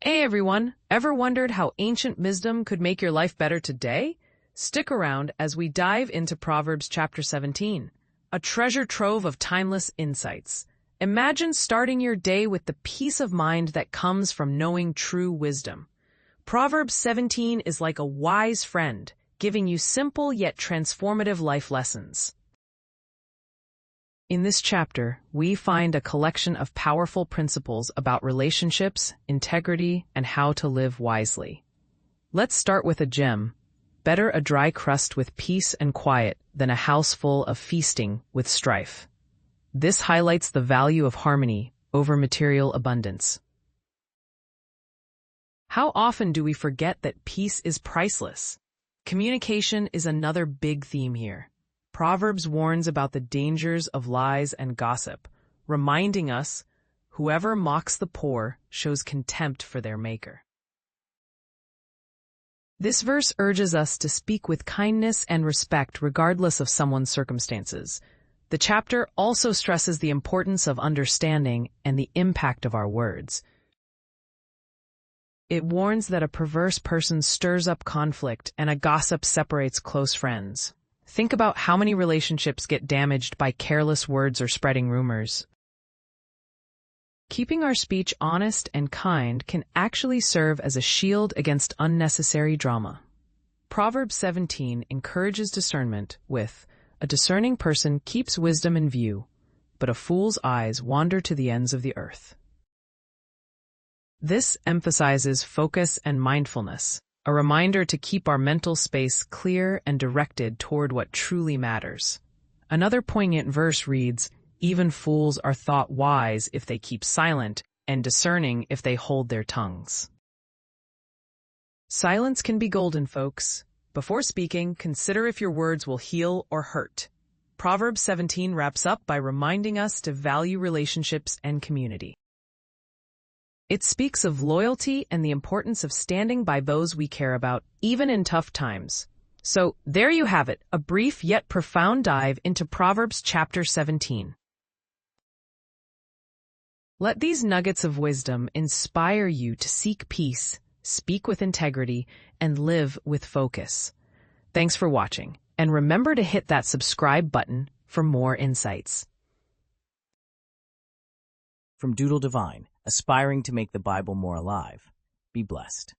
Hey everyone, ever wondered how ancient wisdom could make your life better today? Stick around as we dive into Proverbs chapter 17, a treasure trove of timeless insights. Imagine starting your day with the peace of mind that comes from knowing true wisdom. Proverbs 17 is like a wise friend, giving you simple yet transformative life lessons. In this chapter, we find a collection of powerful principles about relationships, integrity, and how to live wisely. Let's start with a gem. Better a dry crust with peace and quiet than a house full of feasting with strife. This highlights the value of harmony over material abundance. How often do we forget that peace is priceless? Communication is another big theme here. Proverbs warns about the dangers of lies and gossip, reminding us, whoever mocks the poor shows contempt for their maker. This verse urges us to speak with kindness and respect regardless of someone's circumstances. The chapter also stresses the importance of understanding and the impact of our words. It warns that a perverse person stirs up conflict and a gossip separates close friends. Think about how many relationships get damaged by careless words or spreading rumors. Keeping our speech honest and kind can actually serve as a shield against unnecessary drama. Proverbs 17 encourages discernment with, "A discerning person keeps wisdom in view, but a fool's eyes wander to the ends of the earth." This emphasizes focus and mindfulness, a reminder to keep our mental space clear and directed toward what truly matters. Another poignant verse reads, "Even fools are thought wise if they keep silent, and discerning if they hold their tongues." Silence can be golden, folks. Before speaking, consider if your words will heal or hurt. Proverbs 17 wraps up by reminding us to value relationships and community. It speaks of loyalty and the importance of standing by those we care about, even in tough times. So, there you have it, a brief yet profound dive into Proverbs chapter 17. Let these nuggets of wisdom inspire you to seek peace, speak with integrity, and live with focus. Thanks for watching, and remember to hit that subscribe button for more insights. From Doodle Divine, aspiring to make the Bible more alive. Be blessed.